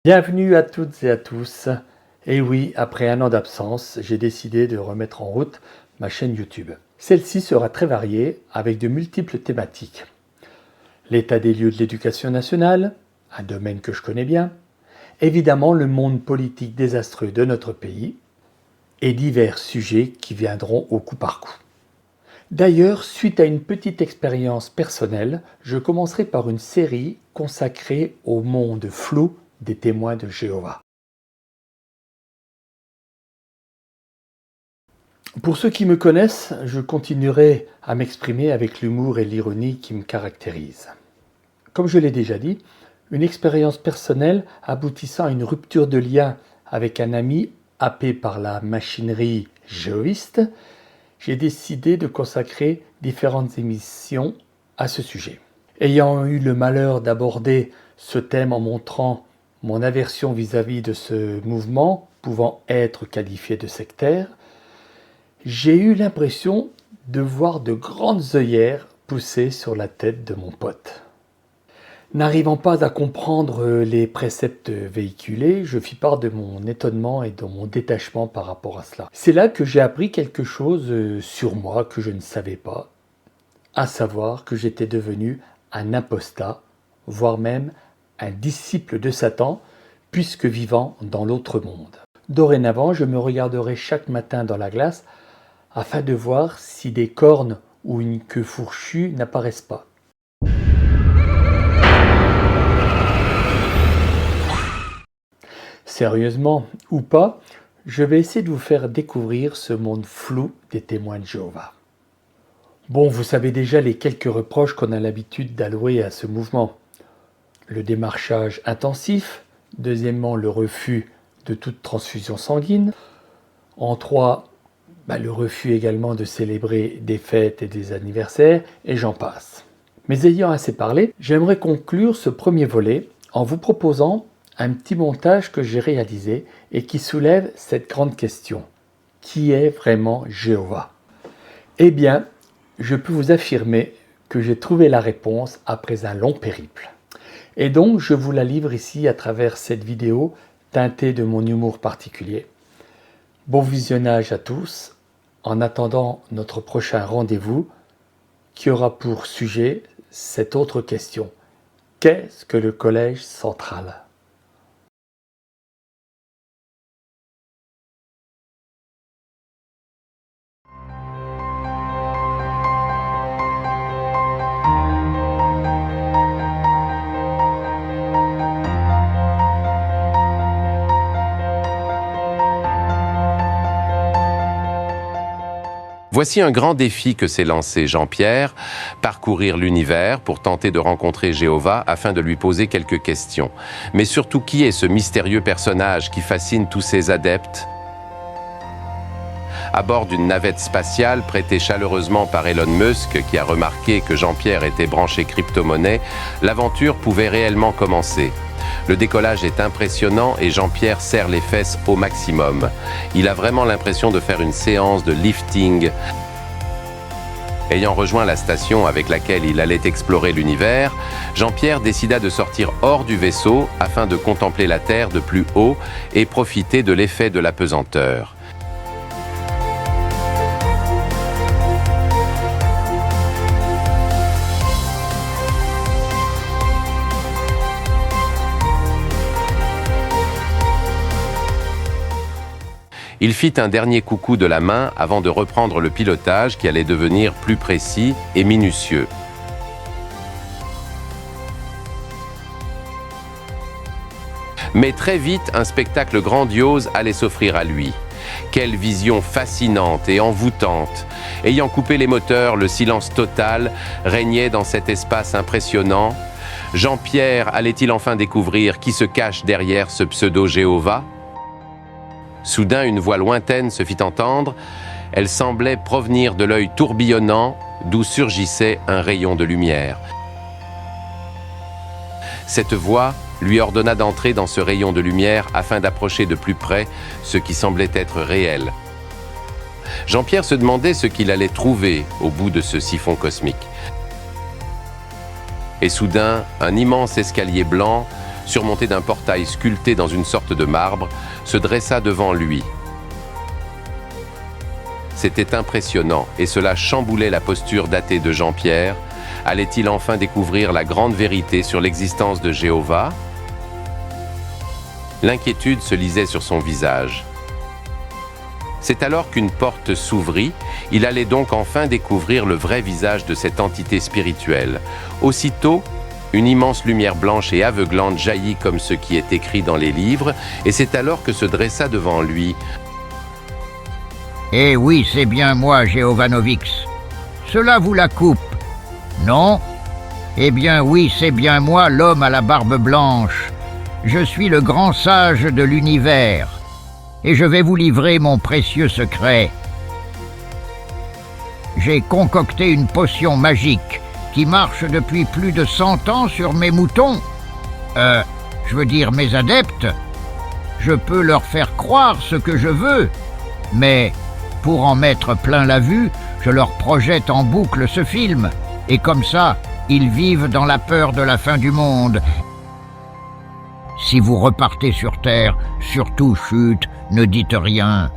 Bienvenue à toutes et à tous. Et oui, après un an d'absence, j'ai décidé de remettre en route ma chaîne YouTube. Celle-ci sera très variée avec de multiples thématiques. L'état des lieux de l'éducation nationale, un domaine que je connais bien, évidemment le monde politique désastreux de notre pays et divers sujets qui viendront au coup par coup. D'ailleurs, suite à une petite expérience personnelle, je commencerai par une série consacrée au monde flou des témoins de Jéhovah. Pour ceux qui me connaissent, je continuerai à m'exprimer avec l'humour et l'ironie qui me caractérisent. Comme je l'ai déjà dit, une expérience personnelle aboutissant à une rupture de lien avec un ami happé par la machinerie jéhoviste, j'ai décidé de consacrer différentes émissions à ce sujet. Ayant eu le malheur d'aborder ce thème en montrant mon aversion vis-à-vis de ce mouvement pouvant être qualifié de sectaire, j'ai eu l'impression de voir de grandes œillères pousser sur la tête de mon pote. N'arrivant pas à comprendre les préceptes véhiculés, je fis part de mon étonnement et de mon détachement par rapport à cela. C'est là que j'ai appris quelque chose sur moi que je ne savais pas, à savoir que j'étais devenu un apostat, voire même un disciple de Satan, puisque vivant dans l'autre monde. Dorénavant, je me regarderai chaque matin dans la glace afin de voir si des cornes ou une queue fourchue n'apparaissent pas. Sérieusement ou pas, je vais essayer de vous faire découvrir ce monde flou des témoins de Jéhovah. Bon, vous savez déjà les quelques reproches qu'on a l'habitude d'allouer à ce mouvement. Le démarchage intensif, deuxièmement le refus de toute transfusion sanguine, en 3, le refus également de célébrer des fêtes et des anniversaires, et j'en passe. Mais ayant assez parlé, j'aimerais conclure ce premier volet en vous proposant un petit montage que j'ai réalisé et qui soulève cette grande question. Qui est vraiment Jéhovah ? Eh bien, je peux vous affirmer que j'ai trouvé la réponse après un long périple. Et donc, je vous la livre ici à travers cette vidéo teintée de mon humour particulier. Bon visionnage à tous, en attendant notre prochain rendez-vous qui aura pour sujet cette autre question. Qu'est-ce que le Collège central ? Voici un grand défi que s'est lancé Jean-Pierre, parcourir l'univers pour tenter de rencontrer Jéhovah afin de lui poser quelques questions. Mais surtout, qui est ce mystérieux personnage qui fascine tous ses adeptes ? À bord d'une navette spatiale prêtée chaleureusement par Elon Musk, qui a remarqué que Jean-Pierre était branché crypto-monnaie, l'aventure pouvait réellement commencer. Le décollage est impressionnant et Jean-Pierre serre les fesses au maximum. Il a vraiment l'impression de faire une séance de lifting. Ayant rejoint la station avec laquelle il allait explorer l'univers, Jean-Pierre décida de sortir hors du vaisseau afin de contempler la Terre de plus haut et profiter de l'effet de la pesanteur. Il fit un dernier coucou de la main avant de reprendre le pilotage qui allait devenir plus précis et minutieux. Mais très vite, un spectacle grandiose allait s'offrir à lui. Quelle vision fascinante et envoûtante! Ayant coupé les moteurs, le silence total régnait dans cet espace impressionnant. Jean-Pierre allait-il enfin découvrir qui se cache derrière ce pseudo-Jéhovah ? Soudain, une voix lointaine se fit entendre. Elle semblait provenir de l'œil tourbillonnant d'où surgissait un rayon de lumière. Cette voix lui ordonna d'entrer dans ce rayon de lumière afin d'approcher de plus près ce qui semblait être réel. Jean-Pierre se demandait ce qu'il allait trouver au bout de ce siphon cosmique. Et soudain, un immense escalier blanc surmonté d'un portail sculpté dans une sorte de marbre, se dressa devant lui. C'était impressionnant, et cela chamboulait la posture d'athée de Jean-Pierre. Allait-il enfin découvrir la grande vérité sur l'existence de Jéhovah? L'inquiétude se lisait sur son visage. C'est alors qu'une porte s'ouvrit. Il allait donc enfin découvrir le vrai visage de cette entité spirituelle. Aussitôt, une immense lumière blanche et aveuglante jaillit comme ce qui est écrit dans les livres, et c'est alors que se dressa devant lui. « Eh oui, c'est bien moi, Jehovanovix. Cela vous la coupe. Non? Eh bien oui, c'est bien moi, l'homme à la barbe blanche. Je suis le grand sage de l'univers, et je vais vous livrer mon précieux secret. J'ai concocté une potion magique qui marche depuis plus de 100 ans sur mes moutons. Je veux dire mes adeptes. Je peux leur faire croire ce que je veux, mais pour en mettre plein la vue, je leur projette en boucle ce film, et comme ça, ils vivent dans la peur de la fin du monde. Si vous repartez sur Terre, surtout chut, ne dites rien.